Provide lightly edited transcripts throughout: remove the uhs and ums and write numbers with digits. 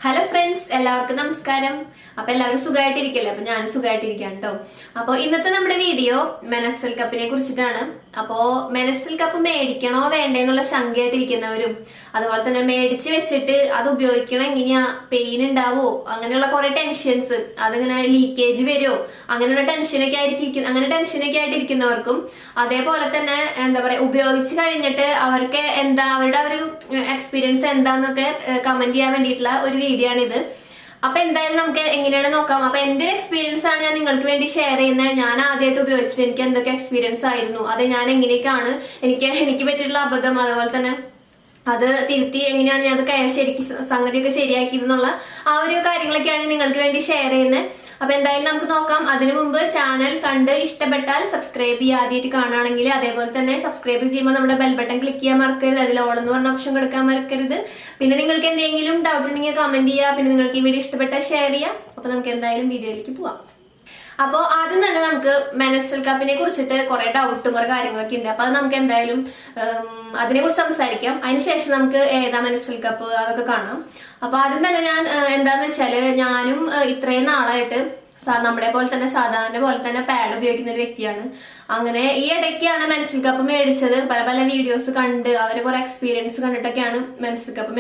Hello friends, എല്ലാവർക്കും നമസ്കാരം. അപ്പൊ എല്ലാവരും സുഖമായിട്ടിരിക്കല്ലേ? അപ്പൊ ഞാൻ സുഖമായിട്ടിരിക്കാം കേട്ടോ. അപ്പൊ ഇന്നത്തെ നമ്മുടെ വീഡിയോ മെനസ്ട്രൽ കപ്പിനെ കുറിച്ചിട്ടാണ്. അപ്പോ മെനസ്ട്രൽ കപ്പ് മേടിക്കണോ വേണ്ടേ എന്നുള്ള ശങ്കയായിട്ടിരിക്കുന്നവരും, അതുപോലെ തന്നെ മേടിച്ച് വെച്ചിട്ട് അത് ഉപയോഗിക്കണം എങ്ങനെയാ, പെയിൻ ഉണ്ടാവോ, അങ്ങനെയുള്ള കുറെ ടെൻഷൻസ്, അതിങ്ങനെ ലീക്കേജ് വരുമോ, അങ്ങനെയുള്ള ടെൻഷനൊക്കെ ആയിട്ടിരിക്കുന്നവർക്കും, അതേപോലെ തന്നെ എന്താ പറയാ, ഉപയോഗിച്ച് കഴിഞ്ഞിട്ട് അവർക്ക് എന്താ അവരുടെ ഒരു എക്സ്പീരിയൻസ് എന്താന്നൊക്കെ കമന്റ് ചെയ്യാൻ വേണ്ടിയിട്ടുള്ള ഒരു വീഡിയോ ആണിത്. അപ്പൊ എന്തായാലും നമുക്ക് എങ്ങനെയാണ് നോക്കാം. അപ്പൊ എന്റെ ഒരു എക്സ്പീരിയൻസ് ആണ് ഞാൻ നിങ്ങൾക്ക് വേണ്ടി ഷെയർ ചെയ്യുന്നത്. ഞാൻ ആദ്യമായിട്ട് ഉപയോഗിച്ചിട്ട് എനിക്ക് എന്തൊക്കെ എക്സ്പീരിയൻസ് ആയിരുന്നു, അത് ഞാൻ എങ്ങനെയൊക്കെയാണ് എനിക്ക് പറ്റിയിട്ടുള്ള അബദ്ധം, അതുപോലെ തന്നെ അത് തിരുത്തി എങ്ങനെയാണ് ഞാൻ അത് സംഗതിയൊക്കെ ശരിയാക്കിയതെന്നുള്ള ആ ഒരു കാര്യങ്ങളൊക്കെയാണ് നിങ്ങൾക്ക് വേണ്ടി ഷെയർ ചെയ്യുന്നത്. അപ്പൊ എന്തായാലും നമുക്ക് നോക്കാം. അതിനു മുമ്പ് ചാനൽ കണ്ട് ഇഷ്ടപ്പെട്ടാൽ സബ്സ്ക്രൈബ് ചെയ്യുക, ആദ്യമായിട്ട് കാണുകയാണെങ്കിൽ. അതേപോലെ തന്നെ സബ്സ്ക്രൈബ് ചെയ്യുമ്പോൾ നമ്മുടെ ബെൽ ബട്ടൺ ക്ലിക്ക് ചെയ്യാൻ മറക്കരുത്, അതിൽ ഓൾ എന്ന് പറഞ്ഞ ഓപ്ഷൻ കൊടുക്കാൻ മറക്കരുത്. പിന്നെ നിങ്ങൾക്ക് എന്തെങ്കിലും ഡൗട്ട് ഉണ്ടെങ്കിൽ കമന്റ് ചെയ്യുക. പിന്നെ നിങ്ങൾക്ക് ഈ വീഡിയോ ഇഷ്ടപ്പെട്ടാൽ ഷെയർ ചെയ്യാം. അപ്പൊ നമുക്ക് എന്തായാലും വീഡിയോയിലേക്ക് പോവാം. അപ്പോൾ ആദ്യം തന്നെ നമുക്ക് മെനസ്ട്രൽ കപ്പിനെ കുറിച്ചിട്ട് കുറെ ഡൗട്ടും കുറെ കാര്യങ്ങളൊക്കെ ഉണ്ട്. അപ്പൊ അത് നമുക്ക് എന്തായാലും അതിനെ കുറിച്ച് സംസാരിക്കാം. അതിനുശേഷം നമുക്ക് ഏതാ മെനസ്ട്രൽ കപ്പ് അതൊക്കെ കാണാം. അപ്പൊ ആദ്യം തന്നെ ഞാൻ എന്താന്ന് വെച്ചാല്, ഞാനും ഇത്രയും നാളായിട്ട് നമ്മുടെ പോലെ തന്നെ സാധാരണ പോലെ തന്നെ പാഡ് ഉപയോഗിക്കുന്ന ഒരു വ്യക്തിയാണ്. അങ്ങനെ ഈ ഇടയ്ക്കാണ് മെനസ്ട്രൽ കപ്പ് മേടിച്ചത്. പല പല വീഡിയോസ് കണ്ട് അവര് കുറെ എക്സ്പീരിയൻസ് കണ്ടിട്ടൊക്കെയാണ് മെനസ്ട്രൽ കപ്പ്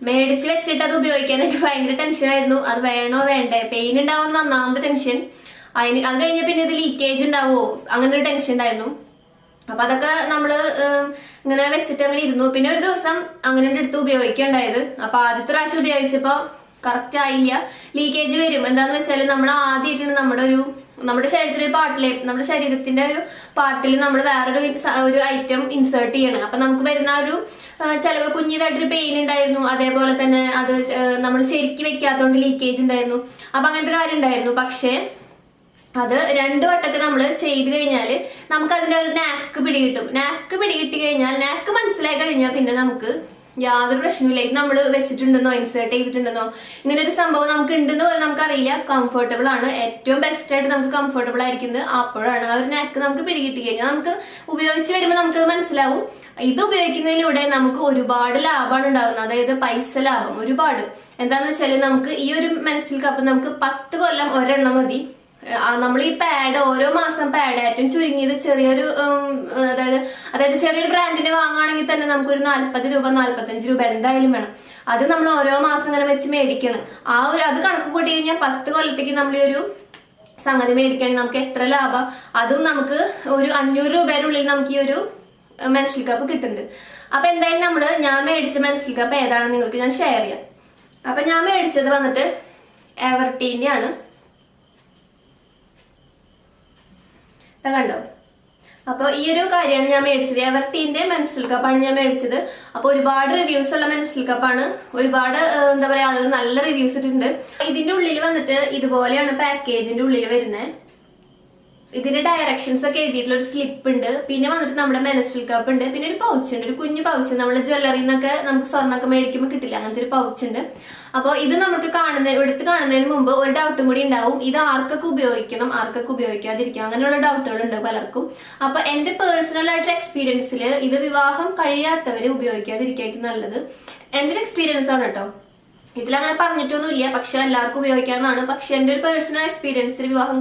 മേടിച്ച് വെച്ചിട്ട് അത് ഉപയോഗിക്കാനായിട്ട് ഭയങ്കര ടെൻഷനായിരുന്നു. അത് വേണോ വേണ്ടേ, പെയിൻ ഉണ്ടാവുന്ന ഒന്നാമത്തെ ടെൻഷൻ, അത് കഴിഞ്ഞ പിന്നെ ഇത് ലീക്കേജ് ഉണ്ടാവോ, അങ്ങനെ ഒരു ടെൻഷൻ ഉണ്ടായിരുന്നു. അപ്പൊ അതൊക്കെ നമ്മള് ഇങ്ങനെ വെച്ചിട്ട് അങ്ങനെ ഇരുന്നു. പിന്നെ ഒരു ദിവസം അങ്ങനെ എടുത്ത് ഉപയോഗിക്കണ്ടായത്. അപ്പൊ ആദ്യത്തെ പ്രാവശ്യം ഉപയോഗിച്ചപ്പോ കറക്റ്റ് ആയില്ല, ലീക്കേജ് വരും. എന്താന്ന് വെച്ചാല് നമ്മൾ ആദ്യമായിട്ടാണ് നമ്മുടെ ശരീരത്തിന്റെ ഒരു പാർട്ടിൽ നമ്മൾ വേറൊരു ഐറ്റം ഇൻസേർട്ട് ചെയ്യണം. അപ്പൊ നമുക്ക് വരുന്ന ഒരു ചിലവ് കുഞ്ഞിതായിട്ടൊരു പെയിൻ ഉണ്ടായിരുന്നു. അതേപോലെ തന്നെ അത് നമ്മൾ ശരിക്ക് വെക്കാത്തതുകൊണ്ട് ലീക്കേജ് ഉണ്ടായിരുന്നു. അപ്പൊ അങ്ങനത്തെ കാര്യം ഉണ്ടായിരുന്നു. പക്ഷെ അത് 2 വട്ടമൊക്കെ നമ്മൾ ചെയ്ത് കഴിഞ്ഞാൽ നമുക്ക് അതിന്റെ ഒരു നാക്ക് പിടികിട്ടി കഴിഞ്ഞാൽ, നാക്ക് മനസ്സിലായി കഴിഞ്ഞാൽ പിന്നെ നമുക്ക് യാതൊരു പ്രശ്നമില്ല. ഇത് നമ്മൾ വെച്ചിട്ടുണ്ടെന്നോ ഇൻസേർട്ട് ചെയ്തിട്ടുണ്ടെന്നോ ഇങ്ങനെ ഒരു സംഭവം നമുക്ക് ഉണ്ടെന്ന് പോലും നമുക്കറിയില്ല. കംഫർട്ടബിൾ ആണ്, ഏറ്റവും ബെസ്റ്റ് ആയിട്ട് നമുക്ക് കംഫർട്ടബിൾ ആയിരിക്കുന്നത് അപ്പോഴാണ്. ആ ഒരു നാക്ക് നമുക്ക് പിടികിട്ടി കഴിഞ്ഞാൽ നമുക്ക് ഉപയോഗിച്ച് വരുമ്പോൾ നമുക്കത് മനസ്സിലാവും. ഇത് ഉപയോഗിക്കുന്നതിലൂടെ നമുക്ക് ഒരുപാട് ലാഭമാണ് ഉണ്ടാകുന്നത്, അതായത് പൈസ ലാഭം ഒരുപാട്. എന്താന്ന് വെച്ചാല്, നമുക്ക് ഈ ഒരു മെൻസ്ട്രൽ കപ്പ് നമുക്ക് 10 കൊല്ലം ഒരെണ്ണം മതി. നമ്മൾ ഈ പാഡ് ഓരോ മാസം പാഡ് ഏറ്റവും ചുരുങ്ങിയത് ചെറിയൊരു അതായത് ചെറിയൊരു ബ്രാൻഡിന്റെ വാങ്ങുകയാണെങ്കിൽ തന്നെ നമുക്കൊരു 40 രൂപ 45 രൂപ എന്തായാലും വേണം. അത് നമ്മൾ ഓരോ മാസം ഇങ്ങനെ വെച്ച് മേടിക്കണം. അത് കണക്ക് കൂട്ടി കഴിഞ്ഞാൽ 10 കൊല്ലത്തേക്ക് നമ്മൾ ഈ ഒരു സംഗതി മേടിക്കുകയാണെങ്കിൽ നമുക്ക് എത്ര ലാഭം. അതും നമുക്ക് ഒരു 500 രൂപയുടെ ഉള്ളിൽ നമുക്ക് ഈ ഒരു മെൻസ്ട്രൽ കപ്പ് കിട്ടുന്നുണ്ട്. അപ്പൊ എന്തായാലും ഞാൻ മേടിച്ച മെൻസ്ട്രൽ കപ്പ് ഏതാണെന്ന് നിങ്ങൾക്ക് ഞാൻ ഷെയർ ചെയ്യാം. അപ്പൊ ഞാൻ മേടിച്ചത് വന്നിട്ട് എവർടീന്റെ ആണ്. കണ്ടോ? അപ്പൊ ഈ ഒരു കാര്യമാണ് ഞാൻ മേടിച്ചത്. എവർടീന്റെ മെൻസ്ട്രൽ കപ്പാണ് ഞാൻ മേടിച്ചത്. അപ്പൊ ഒരുപാട് റിവ്യൂസ് ഉള്ള മെൻസ്ട്രൽ കപ്പാണ്. ഒരുപാട് എന്താ പറയാ, ആളുകൾ നല്ല റിവ്യൂസ് ഇട്ടിട്ടുണ്ട്. ഇതിന്റെ ഉള്ളിൽ വന്നിട്ട് ഇതുപോലെയാണ് പാക്കേജിന്റെ ഉള്ളിൽ വരുന്നത്. ഇതിന്റെ ഡയറക്ഷൻസ് ഒക്കെ എഴുതിയിട്ടുള്ള ഒരു സ്ലിപ്പ് ഉണ്ട്. പിന്നെ വന്നിട്ട് നമ്മുടെ മെനസ്ട്രൽ കപ്പ് ഉണ്ട്. പിന്നെ ഒരു പൗച്ച് ഉണ്ട്, ഒരു കുഞ്ഞു പൗച്ച്. നമ്മുടെ ജ്വല്ലറിന്നൊക്കെ നമുക്ക് സ്വർണ്ണമൊക്കെ മേടിക്കുമ്പോൾ കിട്ടില്ല, അങ്ങനത്തെ ഒരു പൗച്ച് ഉണ്ട്. അപ്പൊ ഇത് നമുക്ക് എടുത്ത് കാണുന്നതിന് മുമ്പ് ഒരു ഡൗട്ടും കൂടി ഉണ്ടാവും, ഇത് ആർക്കൊക്കെ ഉപയോഗിക്കണം, ആർക്കൊക്കെ ഉപയോഗിക്കാതിരിക്കാം, അങ്ങനെയുള്ള ഡൗട്ടുകൾ ഉണ്ട് പലർക്കും. അപ്പൊ എന്റെ പേഴ്സണൽ ആയിട്ടുള്ള എക്സ്പീരിയൻസിൽ ഇത് വിവാഹം കഴിയാത്തവര് ഉപയോഗിക്കാതിരിക്കായിരിക്കും നല്ലത്. എന്റെ ഒരു എക്സ്പീരിയൻസ് ആണ് കേട്ടോ, ഇതിലങ്ങനെ പറഞ്ഞിട്ടൊന്നുമില്ല, പക്ഷെ എല്ലാവർക്കും ഉപയോഗിക്കാവുന്നതാണ്. പക്ഷെ എന്റെ ഒരു പേഴ്സണൽ എക്സ്പീരിയൻസിൽ വിവാഹം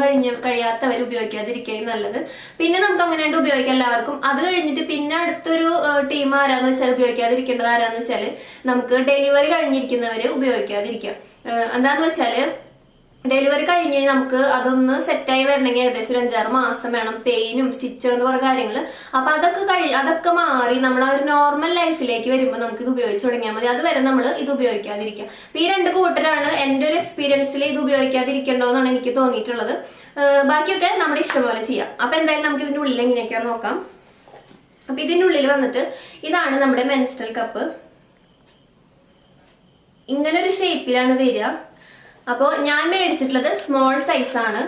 കഴിയാത്തവർ ഉപയോഗിക്കാതിരിക്കുകയും നല്ലത്. പിന്നെ നമുക്ക് അങ്ങനെയായിട്ട് ഉപയോഗിക്കാം എല്ലാവർക്കും. അത് കഴിഞ്ഞിട്ട് പിന്നെ അടുത്തൊരു ടീം ആരാന്ന് വെച്ചാൽ ഉപയോഗിക്കാതിരിക്കേണ്ടത് ആരാന്ന് വെച്ചാല്, നമുക്ക് ഡെലിവറി കഴിഞ്ഞിരിക്കുന്നവര് ഉപയോഗിക്കാതിരിക്കാം. എന്താന്ന് വെച്ചാല്, ഡെലിവറി കഴിഞ്ഞ് നമുക്ക് അതൊന്ന് സെറ്റായി വരണമെങ്കിൽ ഏകദേശം ഒരു 5-6 മാസം വേണം. പെയിനും സ്റ്റിച്ചും കുറെ കാര്യങ്ങൾ. അപ്പൊ അതൊക്കെ മാറി നമ്മൾ ആ ഒരു നോർമൽ ലൈഫിലേക്ക് വരുമ്പോൾ നമുക്ക് ഇത് ഉപയോഗിച്ച് തുടങ്ങിയാൽ മതി. അതുവരെ നമ്മൾ ഇത് ഉപയോഗിക്കാതിരിക്കാം. അപ്പൊ ഈ 2 കൂട്ടരാണ് എന്റെ ഒരു എക്സ്പീരിയൻസിൽ ഇത് ഉപയോഗിക്കാതിരിക്കേണ്ടതെന്നാണ് എനിക്ക് തോന്നിയിട്ടുള്ളത്. ബാക്കിയൊക്കെ നമ്മുടെ ഇഷ്ടം പോലെ ചെയ്യാം. അപ്പൊ എന്തായാലും നമുക്ക് ഇതിന്റെ ഉള്ളിൽ എങ്ങനെയൊക്കെയാണ് നോക്കാം. അപ്പൊ ഇതിന്റെ ഉള്ളിൽ വന്നിട്ട് ഇതാണ് നമ്മുടെ മെൻസ്ട്രൽ കപ്പ്. ഇങ്ങനെ ഒരു ഷേപ്പിലാണ് വരിക. അപ്പോൾ ഞാൻ മേടിച്ചിട്ടുള്ളത് സ്മോൾ സൈസ് ആണ്.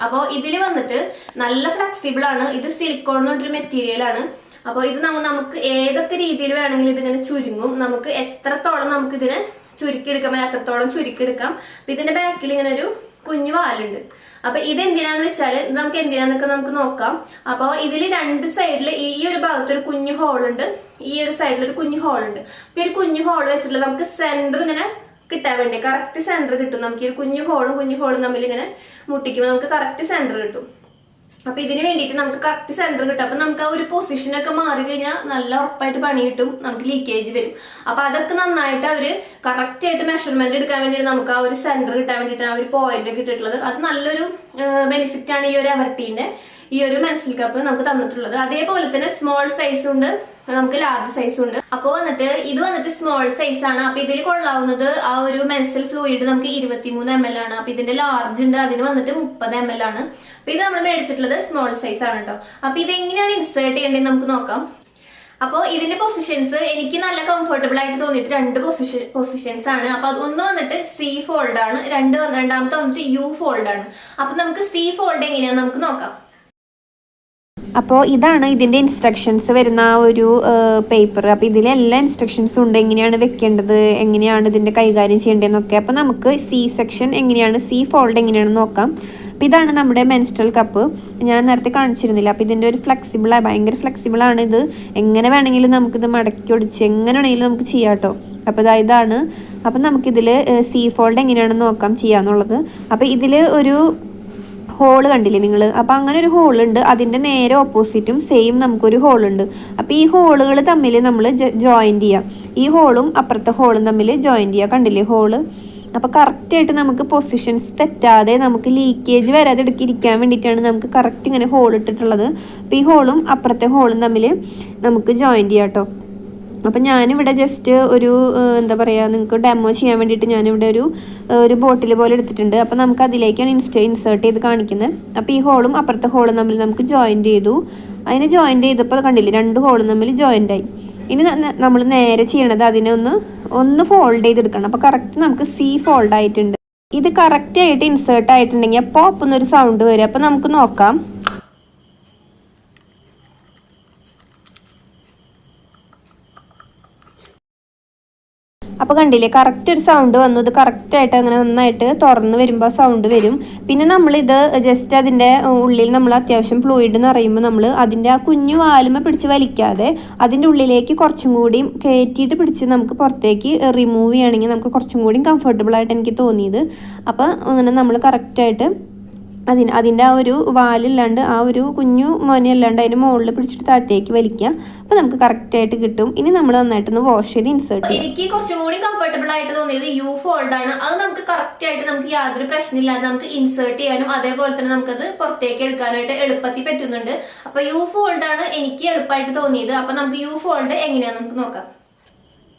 അപ്പോൾ ഇതിൽ വന്നിട്ട് നല്ല ഫ്ലെക്സിബിൾ ആണ്. ഇത് സിലിക്കോൺ എന്ന് പറഞ്ഞൊരു മെറ്റീരിയൽ ആണ്. അപ്പോൾ ഇത് നമുക്ക് ഏതൊക്കെ രീതിയിൽ വേണമെങ്കിലും ഇതിങ്ങനെ ചുരുങ്ങും. നമുക്ക് എത്രത്തോളം നമുക്ക് ഇതിനെ ചുരുക്കിയെടുക്കാം അത്രത്തോളം ചുരുക്കിയെടുക്കാം. അപ്പൊ ഇതിന്റെ ബാക്കിൽ ഇങ്ങനെ ഒരു കുഞ്ഞു വാലുണ്ട്. അപ്പൊ ഇത് എന്തിനാന്ന് വെച്ചാൽ നമുക്ക് എന്തിനാന്നൊക്കെ നമുക്ക് നോക്കാം. അപ്പൊ ഇതിൽ 2 സൈഡിൽ ഈ ഒരു ഭാഗത്ത് ഒരു കുഞ്ഞു ഹോൾ ഉണ്ട്, ഈ ഒരു സൈഡിൽ ഒരു കുഞ്ഞു ഹോൾ ഉണ്ട്. അപ്പൊ ഈ ഒരു കുഞ്ഞു ഹോൾ വെച്ചിട്ടുള്ള നമുക്ക് സെന്റർ ഇങ്ങനെ കിട്ടാൻ വേണ്ടി, കറക്റ്റ് സെന്റർ കിട്ടും. നമുക്ക് ഈ കുഞ്ഞു ഹോളും തമ്മിൽ ഇങ്ങനെ മുട്ടിക്കുമ്പോൾ നമുക്ക് കറക്റ്റ് സെന്റർ കിട്ടും. അപ്പൊ ഇതിന് വേണ്ടിയിട്ട് നമുക്ക് കറക്റ്റ് സെന്റർ കിട്ടും. അപ്പൊ നമുക്ക് ആ ഒരു പൊസിഷനൊക്കെ മാറി കഴിഞ്ഞാൽ നല്ല ഉറപ്പായിട്ട് പണി കിട്ടും, നമുക്ക് ലീക്കേജ് വരും. അപ്പൊ അതൊക്കെ നന്നായിട്ട് അവര് കറക്റ്റ് ആയിട്ട് മെഷർമെന്റ് എടുക്കാൻ വേണ്ടിയിട്ട് നമുക്ക് ആ ഒരു സെന്റർ കിട്ടാൻ വേണ്ടിയിട്ട് ആ ഒരു പോയിന്റ് കിട്ടിയിട്ടുള്ളത്. അത് നല്ലൊരു ബെനിഫിറ്റ് ആണ് ഈ ഒരു എവർട്ടീന്റെ ഈ ഒരു മെൻസ്ട്രൽ കപ്പ് നമുക്ക് തന്നിട്ടുള്ളത്. അതേപോലെ തന്നെ സ്മോൾ സൈസ് ഉണ്ട്, നമുക്ക് ലാർജ് സൈസ് ഉണ്ട്. അപ്പോൾ ഇത് വന്നിട്ട് സ്മോൾ സൈസ് ആണ്. അപ്പൊ ഇതിൽ കൊള്ളാവുന്നത് ആ ഒരു മെൻസ്ട്രൽ ഫ്ലൂയിഡ് നമുക്ക് 23 ml ആണ്. അപ്പൊ ഇതിന്റെ ലാർജ് ഉണ്ട്, അതിന് വന്നിട്ട് 30 ml ആണ്. അപ്പൊ ഇത് നമ്മൾ മേടിച്ചിട്ടുള്ളത് സ്മോൾ സൈസ് ആണ് കേട്ടോ. അപ്പൊ ഇത് എങ്ങനെയാണ് ഇൻസേർട്ട് ചെയ്യേണ്ടത് നമുക്ക് നോക്കാം. അപ്പോൾ ഇതിന്റെ പൊസിഷൻസ് എനിക്ക് നല്ല കംഫർട്ടബിൾ ആയിട്ട് തോന്നിയിട്ട് 2 പൊസിഷൻസ് ആണ്. അപ്പൊ ഒന്ന് വന്നിട്ട് സി ഫോൾഡ് ആണ്, രണ്ടാമത്തെ വന്നിട്ട് യു ഫോൾഡ് ആണ്. അപ്പൊ നമുക്ക് സി ഫോൾഡ് എങ്ങനെയാന്ന് നമുക്ക് നോക്കാം. അപ്പോൾ ഇതാണ് ഇതിൻ്റെ ഇൻസ്ട്രക്ഷൻസ് വരുന്ന ആ ഒരു പേപ്പർ. അപ്പോൾ ഇതിലെല്ലാ ഇൻസ്ട്രക്ഷൻസും ഉണ്ട്, എങ്ങനെയാണ് വെക്കേണ്ടത്, എങ്ങനെയാണ് ഇതിൻ്റെ കൈകാര്യം ചെയ്യേണ്ടതെന്നൊക്കെ. അപ്പോൾ നമുക്ക് സി സെക്ഷൻ എങ്ങനെയാണ്, സി ഫോൾഡ് എങ്ങനെയാണെന്ന് നോക്കാം. അപ്പോൾ ഇതാണ് നമ്മുടെ മെൻസ്ട്രൽ കപ്പ്, ഞാൻ നേരത്തെ കാണിച്ചിരുന്നില്ല. അപ്പോൾ ഇതിൻ്റെ ഒരു ഭയങ്കര ഫ്ലെക്സിബിളാണ് ഇത്. എങ്ങനെ വേണമെങ്കിലും നമുക്കിത് മടക്കി ഒടിച്ച് എങ്ങനെ വേണമെങ്കിലും നമുക്ക് ചെയ്യാം കേട്ടോ. അപ്പോൾ ഇതാണ്. അപ്പം നമുക്കിതിൽ സി ഫോൾഡ് എങ്ങനെയാണെന്ന് നോക്കാം ചെയ്യാന്നുള്ളത്. അപ്പോൾ ഇതിൽ ഒരു ഹോള് കണ്ടില്ലേ നിങ്ങൾ? അപ്പോൾ അങ്ങനെ ഒരു ഹോളുണ്ട്, അതിൻ്റെ നേരെ ഓപ്പോസിറ്റും സെയിം നമുക്കൊരു ഹോളുണ്ട്. അപ്പോൾ ഈ ഹോളുകൾ തമ്മിൽ നമ്മൾ ജോയിൻറ്റ് ചെയ്യാം. ഈ ഹോളും അപ്പുറത്തെ ഹോളും തമ്മിൽ ജോയിൻറ്റ് ചെയ്യുക, കണ്ടില്ലേ ഹോള്? അപ്പോൾ കറക്റ്റായിട്ട് നമുക്ക് പൊസിഷൻസ് തെറ്റാതെ നമുക്ക് ലീക്കേജ് വരാതെ ഇരിക്കാൻ വേണ്ടിയിട്ടാണ് നമുക്ക് കറക്റ്റ് ഇങ്ങനെ ഹോൾ ഇട്ടിട്ടുള്ളത്. അപ്പോൾ ഈ ഹോളും അപ്പുറത്തെ ഹോളും തമ്മിൽ നമുക്ക് ജോയിൻറ്റ് ചെയ്യാം കേട്ടോ. അപ്പം ഞാനിവിടെ ജസ്റ്റ് ഒരു എന്താ പറയുക, നിങ്ങൾക്ക് ഡെമോ ചെയ്യാൻ വേണ്ടിയിട്ട് ഞാനിവിടെ ഒരു ബോട്ടിൽ പോലെ എടുത്തിട്ടുണ്ട്. അപ്പം നമുക്ക് അതിലേക്കാണ് ഇൻസേർട്ട് ചെയ്ത് കാണിക്കുന്നത്. അപ്പോൾ ഈ ഹോളും അപ്പുറത്തെ ഹോളും തമ്മിൽ നമുക്ക് ജോയിൻറ്റ് ചെയ്തു. അതിന് ജോയിൻറ്റ് ചെയ്തപ്പോൾ കണ്ടില്ലേ 2 ഹോളും തമ്മിൽ ജോയിൻ്റ് ആയി. ഇനി നമ്മൾ നേരെ ചെയ്യണത് അതിനെ ഒന്ന് ഫോൾഡ് ചെയ്തെടുക്കണം. അപ്പോൾ കറക്റ്റ് നമുക്ക് സി ഫോൾഡ് ആയിട്ടുണ്ട്. ഇത് കറക്റ്റായിട്ട് ഇൻസേർട്ട് ആയിട്ടുണ്ടെങ്കിൽ പോപ്പ് എന്നൊരു സൗണ്ട് വരും. അപ്പോൾ നമുക്ക് നോക്കാം. അപ്പോൾ കണ്ടില്ലേ കറക്റ്റ് ഒരു സൗണ്ട് വന്നു. ഇത് കറക്റ്റായിട്ട് അങ്ങനെ നന്നായിട്ട് തുറന്ന് വരുമ്പോൾ സൗണ്ട് വരും. പിന്നെ നമ്മളിത് ജസ്റ്റ് അതിൻ്റെ ഉള്ളിൽ നമ്മൾ അത്യാവശ്യം ഫ്ലൂയിഡ് എന്ന് പറയുമ്പോൾ നമ്മൾ അതിൻ്റെ ആ കുഞ്ഞു വാലുമ പിടിച്ച് വലിക്കാതെ അതിൻ്റെ ഉള്ളിലേക്ക് കുറച്ചും കൂടി കയറ്റിയിട്ട് പിടിച്ച് നമുക്ക് പുറത്തേക്ക് റിമൂവ് ചെയ്യുകയാണെങ്കിൽ നമുക്ക് കുറച്ചും കൂടി കംഫർട്ടബിളായിട്ട് എനിക്ക് തോന്നിയത്. അപ്പോൾ അങ്ങനെ നമ്മൾ കറക്റ്റായിട്ട് അതിൻ്റെ ആ ഒരു വാലില്ലാണ്ട് ആ ഒരു കുഞ്ഞു മോനയല്ലാണ്ട് അതിന് മുകളിൽ പിടിച്ചിട്ട് താഴത്തേക്ക് വലിക്കുക. അപ്പോൾ നമുക്ക് കറക്റ്റായിട്ട് കിട്ടും. ഇനി നമ്മൾ നന്നായിട്ടൊന്ന് വാഷ് ചെയ്ത് ഇൻസേർട്ട് ചെയ്യാം. എനിക്ക് കുറച്ചും കൂടി കംഫർട്ടബിൾ ആയിട്ട് തോന്നിയത് യു ഫോൾഡ് ആണ്. അത് നമുക്ക് കറക്റ്റായിട്ട് നമുക്ക് യാതൊരു പ്രശ്നമില്ലാതെ നമുക്ക് ഇൻസേർട്ട് ചെയ്യാനും അതേപോലെ തന്നെ നമുക്കത് പുറത്തേക്ക് എടുക്കാനായിട്ട് എളുപ്പത്തിൽ പറ്റുന്നുണ്ട്. അപ്പൊ യു ഫോൾഡ് ആണ് എനിക്ക് എളുപ്പമായിട്ട് തോന്നിയത്. അപ്പൊ നമുക്ക് യു ഫോൾഡ് എങ്ങനെയാന്ന് നമുക്ക് നോക്കാം.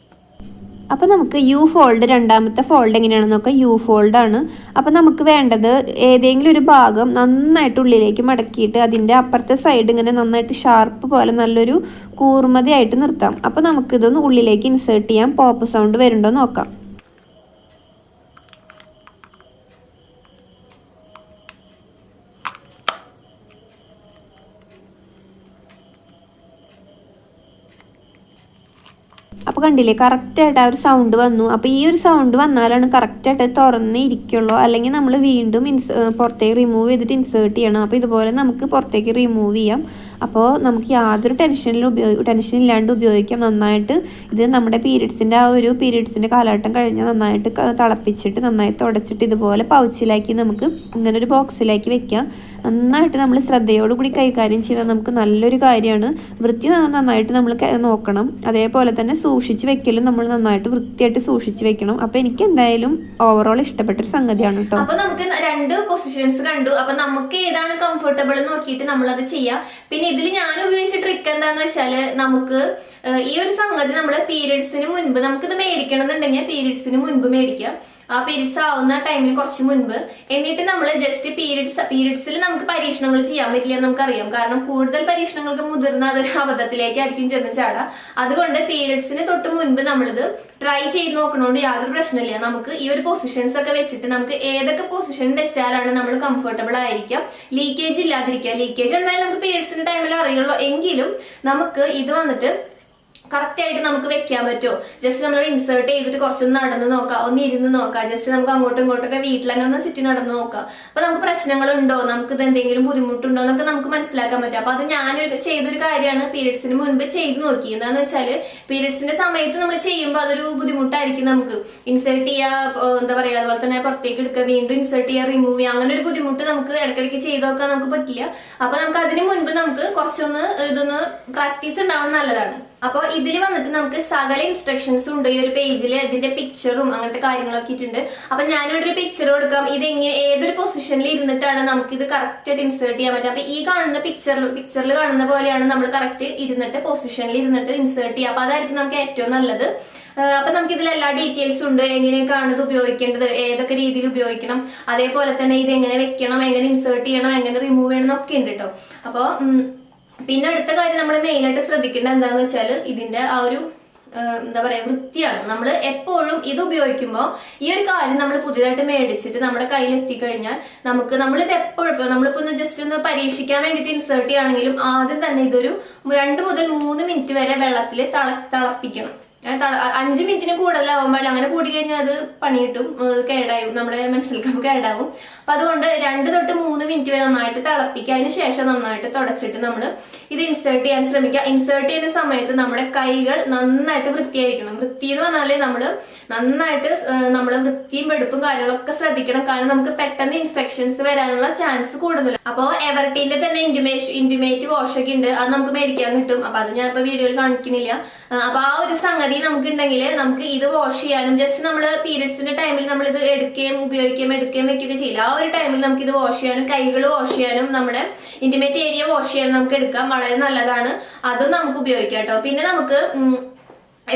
അപ്പോൾ നമുക്ക് യു ഫോൾഡ്, രണ്ടാമത്തെ ഫോൾഡ് എങ്ങനെയാണെന്ന് നോക്കാം. യു ഫോൾഡാണ്. അപ്പോൾ നമുക്ക് വേണ്ടത് ഏതെങ്കിലും ഒരു ഭാഗം നന്നായിട്ട് ഉള്ളിലേക്ക് മടക്കിയിട്ട് അതിൻ്റെ അപ്പുറത്തെ സൈഡ് ഇങ്ങനെ നന്നായിട്ട് ഷാർപ്പ് പോലെ നല്ലൊരു കൂർമതയായിട്ട് നിർത്താം. അപ്പോൾ നമുക്കിതൊന്ന് ഉള്ളിലേക്ക് ഇൻസേർട്ട് ചെയ്യാം. പോപ്പ് സൗണ്ട് വരുന്നുണ്ടോ നോക്കാം. അപ്പോൾ കണ്ടില്ലേ കറക്റ്റായിട്ട് ആ ഒരു സൗണ്ട് വന്നു. അപ്പോൾ ഈ ഒരു സൗണ്ട് വന്നാലാണ് കറക്റ്റായിട്ട് തുറന്ന് ഇരിക്കുള്ളൂ. അല്ലെങ്കിൽ നമ്മൾ വീണ്ടും പുറത്തേക്ക് റിമൂവ് ചെയ്തിട്ട് ഇൻസേർട്ട് ചെയ്യണം. അപ്പോൾ ഇതുപോലെ നമുക്ക് പുറത്തേക്ക് റിമൂവ് ചെയ്യാം. അപ്പോൾ നമുക്ക് യാതൊരു ടെൻഷൻ ഇല്ലാണ്ട് ഉപയോഗിക്കാം. നന്നായിട്ട് ഇത് നമ്മുടെ പീരീഡ്സിൻ്റെ കാലഘട്ടം കഴിഞ്ഞാൽ നന്നായിട്ട് തിളപ്പിച്ചിട്ട് നന്നായി തുടച്ചിട്ട് ഇതുപോലെ പൗച്ചിലാക്കി നമുക്ക് ഇങ്ങനെ ഒരു ബോക്സിലാക്കി വെക്കാം. നന്നായിട്ട് നമ്മൾ ശ്രദ്ധയോടുകൂടി കൈകാര്യം ചെയ്താൽ നമുക്ക് നല്ലൊരു കാര്യമാണ്. വൃത്തി നന്നായിട്ട് നമ്മൾ നോക്കണം. അതേപോലെ തന്നെ സൂക്ഷിച്ച് വെക്കലും നമ്മൾ നന്നായിട്ട് വൃത്തിയായിട്ട് സൂക്ഷിച്ച് വെക്കണം. അപ്പോൾ എനിക്ക് എന്തായാലും ഓവറോൾ ഇഷ്ടപ്പെട്ടൊരു സംഗതിയാണ് കേട്ടോ. അപ്പോൾ നമുക്ക് 2 പൊസിഷൻസ് കണ്ടു. അപ്പോൾ നമുക്ക് ഏതാണ് കംഫർട്ടബിൾ നോക്കിയിട്ട് നമ്മളത് ചെയ്യാം. പിന്നെ ഇതിൽ ഞാൻ ഉപയോഗിച്ച ട്രിക്ക് എന്താന്ന് വെച്ചാൽ നമുക്ക് ഈ ഒരു സംഗതി നമ്മൾ പീരീഡ്സിന് മുൻപ് നമുക്കിത് മേടിക്കണം എന്നുണ്ടെങ്കിൽ പീരീഡ്സിന് മുൻപ് മേടിക്കാം. ആ പീരീഡ്സ് ആവുന്ന ടൈമിൽ കുറച്ച് മുൻപ്. എന്നിട്ട് നമ്മൾ ജസ്റ്റ് പീരീഡ്സിൽ നമുക്ക് പരീക്ഷണങ്ങൾ ചെയ്യാൻ പറ്റില്ല എന്ന് നമുക്കറിയാം. കാരണം കൂടുതൽ പരീക്ഷണങ്ങൾക്ക് മുതിർന്ന അതൊരു അബദ്ധത്തിലേക്കായിരിക്കും ചെന്ന് ചാടുക. അതുകൊണ്ട് പീരീഡ്സിന് തൊട്ട് മുൻപ് നമ്മളിത് ട്രൈ ചെയ്ത് നോക്കണോണ്ട് യാതൊരു പ്രശ്നമില്ല. നമുക്ക് ഈ ഒരു പൊസിഷൻസ് ഒക്കെ വെച്ചിട്ട് നമുക്ക് ഏതൊക്കെ പൊസിഷൻ വെച്ചാലാണ് നമ്മൾ കംഫർട്ടബിൾ ആയിരിക്കാം, ലീക്കേജ് ഇല്ലാതിരിക്കുക. ലീക്കേജ് എന്തായാലും നമുക്ക് പീരീഡ്സിന്റെ ടൈമിൽ അറിയുള്ളൂ. എങ്കിലും നമുക്ക് ഇത് വന്നിട്ട് കറക്റ്റ് ആയിട്ട് നമുക്ക് വെക്കാൻ പറ്റുമോ, ജസ്റ്റ് നമ്മൾ ഇൻസേർട്ട് ചെയ്തിട്ട് കുറച്ചൊന്ന് നടന്ന് നോക്കാം, ഒന്ന് ഇരുന്ന് നോക്കാം, ജസ്റ്റ് നമുക്ക് അങ്ങോട്ടും ഇങ്ങോട്ടൊക്കെ വീട്ടിൽ തന്നെ ഒന്ന് ചുറ്റി നടന്ന് നോക്കാം. അപ്പൊ നമുക്ക് പ്രശ്നങ്ങളുണ്ടോ, നമുക്ക് ഇത് എന്തെങ്കിലും ബുദ്ധിമുട്ടുണ്ടോ എന്നൊക്കെ നമുക്ക് മനസ്സിലാക്കാൻ പറ്റും. അപ്പൊ അത് ഞാൻ ചെയ്തൊരു കാര്യമാണ്, പീരിയഡ്സിന് മുൻപ് ചെയ്ത് നോക്കി. എന്താന്ന് വെച്ചാല് പീരിയഡ്സിന്റെ സമയത്ത് നമ്മൾ ചെയ്യുമ്പോൾ അതൊരു ബുദ്ധിമുട്ടായിരിക്കും നമുക്ക് ഇൻസേർട്ട് ചെയ്യാ, എന്താ പറയാ, അതുപോലെ തന്നെ പുറത്തേക്ക് എടുക്കുക, വീണ്ടും ഇൻസേർട്ട് ചെയ്യുക, റിമൂവ് ചെയ്യുക, അങ്ങനെ ഒരു ബുദ്ധിമുട്ട് നമുക്ക് ഇടയ്ക്കിടയ്ക്ക് ചെയ്ത് നോക്കാൻ നമുക്ക് പറ്റില്ല. അപ്പൊ നമുക്ക് അതിന് മുൻപ് നമുക്ക് കുറച്ചൊന്ന് ഇതൊന്ന് പ്രാക്ടീസ് ഉണ്ടാവണം, നല്ലതാണ്. അപ്പൊ ഇതിൽ വന്നിട്ട് നമുക്ക് സകല ഇൻസ്ട്രക്ഷൻസും ഉണ്ട് ഈ ഒരു പേജിൽ, ഇതിന്റെ പിക്ചറും അങ്ങനത്തെ കാര്യങ്ങളൊക്കെ ഇട്ടുണ്ട്. അപ്പൊ ഞാനിവിടെ ഒരു പിക്ചർ കൊടുക്കാം, ഇത് ഏതൊരു പൊസിഷനിൽ ഇരുന്നിട്ടാണ് നമുക്ക് ഇത് കറക്റ്റ് ആയിട്ട് ഇൻസേർട്ട് ചെയ്യാൻ പറ്റുക. അപ്പൊ ഈ കാണുന്ന പിക്ചറിൽ കാണുന്ന പോലെയാണ് നമ്മൾ കറക്റ്റ് ഇരുന്നിട്ട് പൊസിഷനിൽ ഇരുന്നിട്ട് ഇൻസേർട്ട് ചെയ്യുക. അപ്പൊ അതായിരിക്കും നമുക്ക് ഏറ്റവും നല്ലത്. അപ്പൊ നമുക്ക് ഇതിൽ എല്ലാ ഡീറ്റെയിൽസും ഉണ്ട്, എങ്ങനെയൊക്കെയാണ് ഇത് ഉപയോഗിക്കേണ്ടത്, ഏതൊക്കെ രീതിയിൽ ഉപയോഗിക്കണം, അതേപോലെ തന്നെ ഇത് എങ്ങനെ വെക്കണം, എങ്ങനെ ഇൻസേർട്ട് ചെയ്യണം, എങ്ങനെ റിമൂവ് ചെയ്യണം എന്നൊക്കെ ഉണ്ട് കേട്ടോ. അപ്പൊ പിന്നെ അടുത്ത കാര്യം നമ്മൾ മെയിൻ ആയിട്ട് ശ്രദ്ധിക്കേണ്ടത് എന്താന്ന് വെച്ചാൽ ഇതിന്റെ ആ ഒരു എന്താ പറയാ വൃത്തിയാണ്. നമ്മൾ എപ്പോഴും ഇത് ഉപയോഗിക്കുമ്പോൾ ഈ ഒരു കാര്യം നമ്മൾ പുതിയതായിട്ട് മേടിച്ചിട്ട് നമ്മുടെ കയ്യിൽ എത്തിക്കഴിഞ്ഞാൽ നമ്മളിത് എപ്പോഴും നമ്മളിപ്പോ ഒന്ന് ജസ്റ്റ് ഒന്ന് പരീക്ഷിക്കാൻ വേണ്ടിയിട്ട് ഇൻസേർട്ട് ചെയ്യുകയാണെങ്കിലും ആദ്യം തന്നെ ഇതൊരു 2 മുതൽ 3 മിനിറ്റ് വരെ വെള്ളത്തിൽ തിളപ്പിക്കണം. 5 മിനിറ്റിന് കൂടുതലാവുമ്പോൾ അങ്ങനെ കൂടി കഴിഞ്ഞാൽ അത് പണി കിട്ടും, കേടായും, നമ്മുടെ മനസ്സിലേക്ക് കേടാവും. അപ്പൊ അതുകൊണ്ട് 2 തൊട്ട് 3 മിനിറ്റ് വരെ നന്നായിട്ട് തിളപ്പിക്കുക. അതിന് ശേഷം നന്നായിട്ട് തുടച്ചിട്ട് നമ്മൾ ഇത് ഇൻസേർട്ട് ചെയ്യാൻ ശ്രമിക്കുക. ഇൻസേർട്ട് ചെയ്യുന്ന സമയത്ത് നമ്മുടെ കൈകൾ നന്നായിട്ട് വൃത്തിയായിരിക്കണം. വൃത്തി എന്ന് പറഞ്ഞാല് നന്നായിട്ട് വൃത്തിയും വെടുപ്പും കാര്യങ്ങളൊക്കെ ശ്രദ്ധിക്കണം. കാരണം നമുക്ക് പെട്ടെന്ന് ഇൻഫെക്ഷൻസ് വരാനുള്ള ചാൻസ് കൂടുതലാണ്. അപ്പൊ എവർട്ടീന്റെ തന്നെ ഇന്റിമേറ്റ് വാഷ് ഒക്കെ ഉണ്ട്, അത് നമുക്ക് മേടിക്കാൻ കിട്ടും. അപ്പൊ അത് ഞാൻ ഇപ്പൊ വീഡിയോയിൽ കാണിക്കുന്നില്ല. അപ്പൊ ആ ഒരു സംഗതി നമുക്ക് ഉണ്ടെങ്കിൽ നമുക്ക് ഇത് വാഷ് ചെയ്യാനും, ജസ്റ്റ് നമ്മൾ പീരിയഡ്സിന്റെ ടൈമിൽ നമ്മൾ ഇത് എടുക്കുകയും വെക്കുകയൊക്കെ ചെയ്യില്ല, ആ ഒരു ടൈമിൽ നമുക്ക് ഇത് വാഷ് ചെയ്യാനും, കൈകൾ വാഷ് ചെയ്യാനും, നമ്മുടെ ഇന്റിമേറ്റ് ഏരിയ വാഷ് ചെയ്യാനും നമുക്ക് എടുക്കാം. വളരെ നല്ലതാണ്, അതും നമുക്ക് ഉപയോഗിക്കാം കേട്ടോ. പിന്നെ നമുക്ക്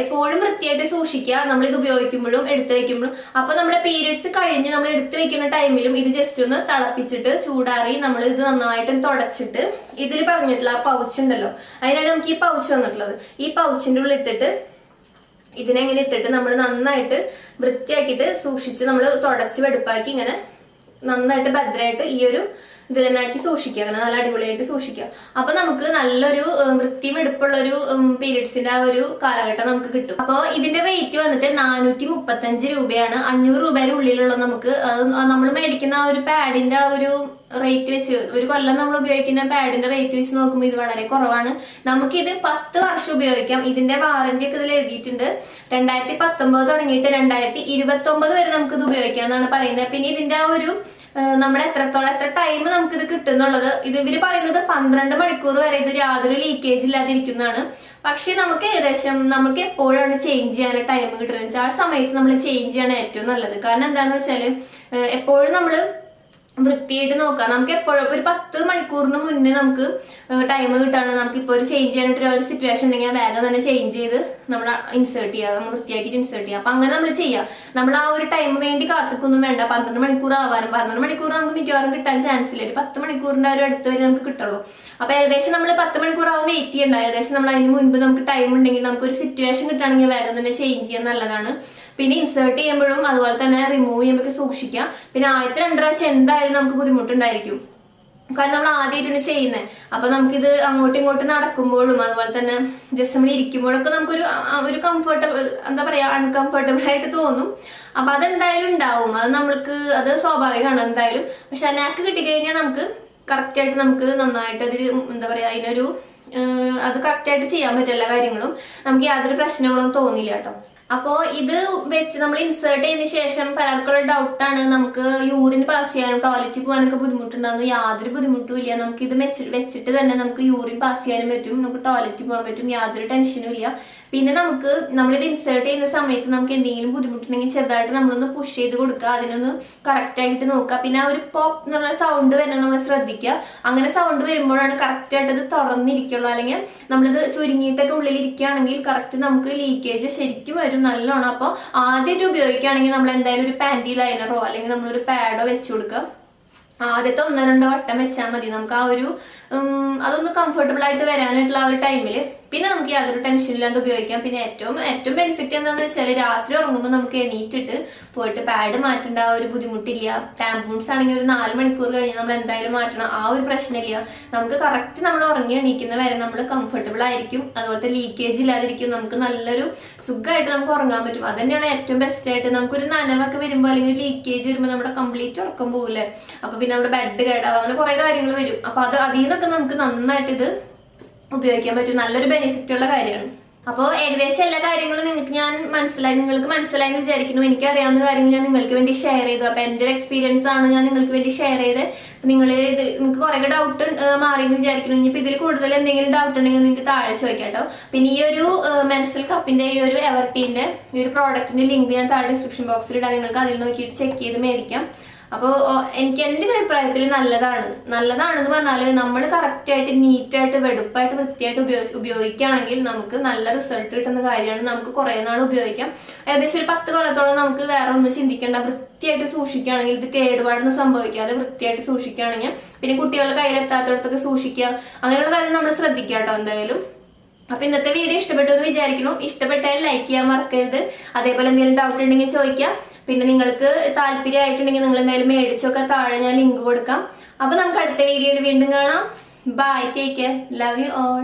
എപ്പോഴും വൃത്തിയായിട്ട് സൂക്ഷിക്കുക, നമ്മൾ ഇത് ഉപയോഗിക്കുമ്പോഴും എടുത്തു വെക്കുമ്പോഴും. അപ്പൊ നമ്മുടെ പീരിയഡ്സ് കഴിഞ്ഞ് നമ്മൾ എടുത്തു വെക്കുന്ന ടൈമിലും ഇത് ജസ്റ്റ് ഒന്ന് തിളപ്പിച്ചിട്ട് ചൂടാറി നമ്മൾ ഇത് നന്നായിട്ട് തുടച്ചിട്ട് ഇതിൽ പറഞ്ഞിട്ടുള്ള ആ പൗച്ച് ഉണ്ടല്ലോ, അതിനാണ് നമുക്ക് ഈ പൗച്ച് വന്നിട്ടുള്ളത്. ഈ പൗച്ചിന്റെ ഉള്ളിൽ ഇട്ടിട്ട് ഇതിനെങ്ങനെ ഇട്ടിട്ട് നമ്മൾ നന്നായിട്ട് വൃത്തിയാക്കിയിട്ട് സൂക്ഷിച്ച് നമ്മൾ തുടച്ച് വെടുപ്പാക്കി ഇങ്ങനെ നന്നായിട്ട് ഭദ്രമായിട്ട് ഈ ഒരു ഇതിലെന്നാക്കി സൂക്ഷിക്കുക, അങ്ങനെ നല്ല അടിപൊളിയായിട്ട് സൂക്ഷിക്കുക. അപ്പൊ നമുക്ക് നല്ലൊരു വൃത്തിയും എടുപ്പുള്ള ഒരു പീരിയഡ്സിന്റെ ആ ഒരു കാലഘട്ടം നമുക്ക് കിട്ടും. അപ്പൊ ഇതിന്റെ റേറ്റ് വന്നിട്ട് 435 രൂപയാണ്. 500 രൂപയുടെ ഉള്ളിലുള്ള നമുക്ക് നമ്മൾ മേടിക്കുന്ന ആ ഒരു പാഡിന്റെ ആ ഒരു റേറ്റ് വെച്ച്, ഒരു കൊല്ലം നമ്മൾ ഉപയോഗിക്കുന്ന പാഡിന്റെ റേറ്റ് വെച്ച് നോക്കുമ്പോൾ ഇത് വളരെ കുറവാണ്. നമുക്കിത് 10 വർഷം ഉപയോഗിക്കാം. ഇതിന്റെ വാറന്റി ഒക്കെ ഇതിൽ എഴുതിയിട്ടുണ്ട്. 2019 തുടങ്ങിയിട്ട് 2029 വരെ നമുക്ക് ഇത് ഉപയോഗിക്കാം എന്നാണ് പറയുന്നത്. പിന്നെ ഇതിന്റെ ആ ഒരു നമ്മൾ എത്ര ടൈം നമുക്കിത് കിട്ടുന്നുള്ളത്, ഇവര് പറയുന്നത് 12 മണിക്കൂർ വരെ ഇത് യാതൊരു ലീക്കേജ് ഇല്ലാതിരിക്കുന്നതാണ്. പക്ഷെ നമുക്ക് ഏകദേശം നമുക്ക് എപ്പോഴാണ് ചേഞ്ച് ചെയ്യാൻ ടൈം കിട്ടുന്നത് വെച്ചാൽ ആ സമയത്ത് നമ്മൾ ചേഞ്ച് ചെയ്യാണ് ഏറ്റവും നല്ലത്. കാരണം എന്താന്ന് വെച്ചാല് എപ്പോഴും നമ്മള് വൃത്തിയായിട്ട് നോക്കാം. നമുക്ക് എപ്പോഴും ഒരു 10 മണിക്കൂറിന് മുന്നേ നമുക്ക് ടൈം കിട്ടാണ്, നമുക്ക് ഇപ്പോൾ ഒരു ചേഞ്ച് ചെയ്യാനായിട്ട് ഒരു സിറ്റുവേഷൻ ഉണ്ടെങ്കിൽ വേഗം തന്നെ ചേഞ്ച് ചെയ്ത് നമ്മൾ ഇൻസേർട്ട് ചെയ്യുക, നമ്മൾ വൃത്തിയാക്കിയിട്ട് ഇൻസേർട്ട് ചെയ്യുക. അപ്പൊ അങ്ങനെ നമ്മൾ ചെയ്യാം. നമ്മൾ ആ ഒരു ടൈം വേണ്ടി കാത്തിക്കൊന്നും വേണ്ട. 12 മണിക്കൂർ ആവാനും 12 മണിക്കൂർ നമുക്ക് മിക്കവാറും കിട്ടാൻ ചാൻസ് ഇല്ല. ഒരു 10 മണിക്കൂറിന്റെ ഒരു അടുത്ത് വരെ നമുക്ക് കിട്ടുള്ളൂ. അപ്പൊ ഏകദേശം നമ്മൾ 10 മണിക്കൂർ ആവും വെയിറ്റ് ചെയ്യണ്ട. ഏകദേശം നമ്മൾ അതിന് മുൻപ് നമുക്ക് ടൈം ഉണ്ടെങ്കിൽ നമുക്ക് ഒരു സിറ്റുവേഷൻ കിട്ടുകയാണെങ്കിൽ വേഗം തന്നെ ചേഞ്ച് ചെയ്യാൻ നല്ലതാണ്. പിന്നെ ഇൻസേർട്ട് ചെയ്യുമ്പോഴും അതുപോലെ തന്നെ റിമൂവ് ചെയ്യുമ്പോൾ സൂക്ഷിക്കാം. പിന്നെ ആദ്യത്തെ 2 പ്രാവശ്യം എന്തായാലും നമുക്ക് ബുദ്ധിമുട്ടുണ്ടായിരിക്കും, കാരണം നമ്മൾ ആദ്യമായിട്ടാണ് ചെയ്യുന്നത്. അപ്പൊ നമുക്കിത് അങ്ങോട്ടും ഇങ്ങോട്ടും നടക്കുമ്പോഴും അതുപോലെ തന്നെ ജസ്റ്റ് നമ്മൾ ഇരിക്കുമ്പോഴൊക്കെ നമുക്കൊരു കംഫർട്ടബിൾ, എന്താ പറയാ, അൺകംഫർട്ടബിൾ ആയിട്ട് തോന്നും. അപ്പൊ അതെന്തായാലും ഉണ്ടാവും, അത് സ്വാഭാവികമാണ് എന്തായാലും. പക്ഷെ നാക്ക് കിട്ടിക്കഴിഞ്ഞാൽ നമുക്ക് കറക്റ്റ് ആയിട്ട് നമുക്ക് നന്നായിട്ട് അതിൽ എന്താ പറയാ അത് കറക്റ്റ് ആയിട്ട് ചെയ്യാൻ പറ്റും. എല്ലാ കാര്യങ്ങളും നമുക്ക് യാതൊരു പ്രശ്നങ്ങളും തോന്നില്ല കേട്ടോ. അപ്പോ ഇത് വെച്ച് നമ്മൾ ഇൻസേർട്ട് ചെയ്തതിനു ശേഷം പലർക്കുള്ള ഡൗട്ടാണ്, നമുക്ക് യൂറിൻ പാസ് ചെയ്യാനും ടോയ്ലറ്റിൽ പോകാനൊക്കെ ബുദ്ധിമുട്ടുണ്ടാകുന്നു. യാതൊരു ബുദ്ധിമുട്ടും ഇല്ല. നമുക്ക് ഇത് വെച്ചിട്ട് തന്നെ നമുക്ക് യൂറിൻ പാസ് ചെയ്യാനും പറ്റും, നമുക്ക് ടോയ്ലറ്റിൽ പോകാൻ പറ്റും, യാതൊരു ടെൻഷനും ഇല്ല. പിന്നെ നമ്മളിത് ഇൻസേർട്ട് ചെയ്യുന്ന സമയത്ത് നമുക്ക് എന്തെങ്കിലും ബുദ്ധിമുട്ടുണ്ടെങ്കിൽ ചെറുതായിട്ട് നമ്മളൊന്ന് പുഷ് ചെയ്ത് കൊടുക്കുക, അതിനൊന്ന് കറക്റ്റ് ആയിട്ട് നോക്കുക. പിന്നെ ആ ഒരു പോപ്പ് എന്നുള്ള സൗണ്ട് വരുന്നത് നമ്മൾ ശ്രദ്ധിക്കുക. അങ്ങനെ സൗണ്ട് വരുമ്പോഴാണ് കറക്റ്റ് ആയിട്ട് ഇത് തുറന്നിരിക്കുള്ളൂ. അല്ലെങ്കിൽ നമ്മളിത് ചുരുങ്ങിയിട്ടൊക്കെ ഉള്ളിലിരിക്കുകയാണെങ്കിൽ കറക്റ്റ് നമുക്ക് ലീക്കേജ് ശരിക്കും വരും നല്ലോണം. അപ്പോൾ ആദ്യമായിട്ട് ഉപയോഗിക്കുകയാണെങ്കിൽ നമ്മൾ എന്തായാലും ഒരു പാൻറ്റി ലൈനറോ അല്ലെങ്കിൽ നമ്മളൊരു പാഡോ വെച്ച് കൊടുക്കുക. ആദ്യത്തെ 1-2 വട്ടം വെച്ചാൽ മതി. നമുക്ക് ആ ഒരു അതൊന്ന് കംഫർട്ടബിൾ ആയിട്ട് വരാനായിട്ടുള്ള ആ ഒരു ടൈമില് പിന്നെ നമുക്ക് യാതൊരു ടെൻഷൻ ഇല്ലാണ്ട് ഉപയോഗിക്കാം. പിന്നെ ഏറ്റവും ബെനിഫിറ്റ് എന്താണെന്ന് വെച്ചാൽ രാത്രി ഉറങ്ങുമ്പോൾ നമുക്ക് എണീറ്റിട്ട് പോയിട്ട് പാഡ് മാറ്റേണ്ട ആ ഒരു ബുദ്ധിമുട്ടില്ല. ടാമ്പൂൺസ് ആണെങ്കിൽ ഒരു 4 മണിക്കൂർ കഴിഞ്ഞ് നമ്മൾ എന്തായാലും മാറ്റണം, ആ ഒരു പ്രശ്നമില്ല. നമുക്ക് കറക്റ്റ് നമ്മൾ ഉറങ്ങി എണീക്കുന്ന വരെ നമ്മൾ കംഫർട്ടബിൾ ആയിരിക്കും. അതുപോലത്തെ ലീക്കേജ് ഇല്ലാതിരിക്കും. നമുക്ക് നല്ലൊരു സുഖമായിട്ട് നമുക്ക് ഉറങ്ങാൻ പറ്റും. അത് തന്നെയാണ് ഏറ്റവും ബെസ്റ്റ് ആയിട്ട്. നമുക്കൊരു നനവൊക്കെ വരുമ്പോൾ അല്ലെങ്കിൽ ലീക്കേജ് വരുമ്പോൾ നമ്മുടെ കംപ്ലീറ്റ് ഉറക്കം പോകില്ലേ, അപ്പൊ പിന്നെ നമ്മുടെ ബെഡ് കേടാവും, അങ്ങനെ കുറെ കാര്യങ്ങൾ വരും. അപ്പൊ അതിൽ നിന്നൊക്കെ നമുക്ക് നന്നായിട്ട് ഇത് ഉപയോഗിക്കാൻ പറ്റും. നല്ലൊരു ബെനിഫിറ്റ് ഉള്ള കാര്യമാണ്. അപ്പോൾ ഏകദേശം എല്ലാ കാര്യങ്ങളും നിങ്ങൾക്ക് മനസ്സിലായെന്ന് വിചാരിക്കുന്നു. എനിക്ക് അറിയാവുന്ന കാര്യങ്ങൾ ഞാൻ നിങ്ങൾക്ക് വേണ്ടി ഷെയർ ചെയ്തു. അപ്പൊ എന്റെ ഒരു എക്സ്പീരിയൻസ് ആണ് ഞാൻ നിങ്ങൾക്ക് വേണ്ടി ഷെയർ ചെയ്ത്. നിങ്ങൾക്ക് കുറെ ഡൗട്ട് മാറിയെന്ന് വിചാരിക്കുന്നു. ഇനിയിപ്പോ ഇതിൽ കൂടുതൽ എന്തെങ്കിലും ഡൗട്ട് ഉണ്ടെങ്കിൽ നിങ്ങൾക്ക് താഴെ ചോദിക്കാം കേട്ടോ. പിന്നെ ഈ ഒരു മെൻസ്ട്രൽ കപ്പിന്റെ ഈ ഒരു എവർടീന്റെ ഈ ഒരു പ്രോഡക്റ്റിന്റെ ലിങ്ക് ഞാൻ താഴെ ഡിസ്ക്രിപ്ഷൻ ബോക്സിൽ ഇടാം. നിങ്ങൾക്ക് അതിൽ നോക്കിയിട്ട് ചെക്ക് ചെയ്ത് മേടിക്കാം. അപ്പോൾ എനിക്ക് എന്റെ അഭിപ്രായത്തിൽ നല്ലതാണെന്ന് പറഞ്ഞാല് നമ്മൾ കറക്റ്റ് ആയിട്ട് നീറ്റായിട്ട് വെടുപ്പായിട്ട് വൃത്തിയായിട്ട് ഉപയോഗിക്കുകയാണെങ്കിൽ നമുക്ക് നല്ല റിസൾട്ട് കിട്ടുന്ന കാര്യമാണ്. നമുക്ക് കുറെ നാൾ ഉപയോഗിക്കാം. ഏകദേശം ഒരു 10 കൊല്ലത്തോളം നമുക്ക് വേറെ ഒന്നും ചിന്തിക്കേണ്ട. വൃത്തിയായിട്ട് സൂക്ഷിക്കുകയാണെങ്കിൽ, ഇത് കേടുപാടൊന്നും സംഭവിക്കാതെ വൃത്തിയായിട്ട് സൂക്ഷിക്കുകയാണെങ്കിൽ, പിന്നെ കുട്ടികളുടെ കയ്യിലെത്താത്തടത്തൊക്കെ സൂക്ഷിക്കുക, അങ്ങനെയുള്ള കാര്യം നമ്മൾ ശ്രദ്ധിക്കുക കേട്ടോ എന്തായാലും. അപ്പൊ ഇന്നത്തെ വീഡിയോ ഇഷ്ടപ്പെട്ടു എന്ന് വിചാരിക്കുന്നു. ഇഷ്ടപ്പെട്ടാൽ ലൈക്ക് ചെയ്യാൻ മറക്കരുത്. അതേപോലെ എന്തെങ്കിലും ഡൗട്ട് ഉണ്ടെങ്കിൽ ചോദിക്കാം. പിന്നെ നിങ്ങൾക്ക് താല്പര്യമായിട്ടുണ്ടെങ്കിൽ നിങ്ങൾ എന്തായാലും മേടിച്ചൊക്കെ താഴെ ഞാൻ ലിങ്ക് കൊടുക്കാം. അപ്പൊ നമുക്ക് അടുത്ത വീഡിയോയിൽ വീണ്ടും കാണാം. Bye, take care, love you all.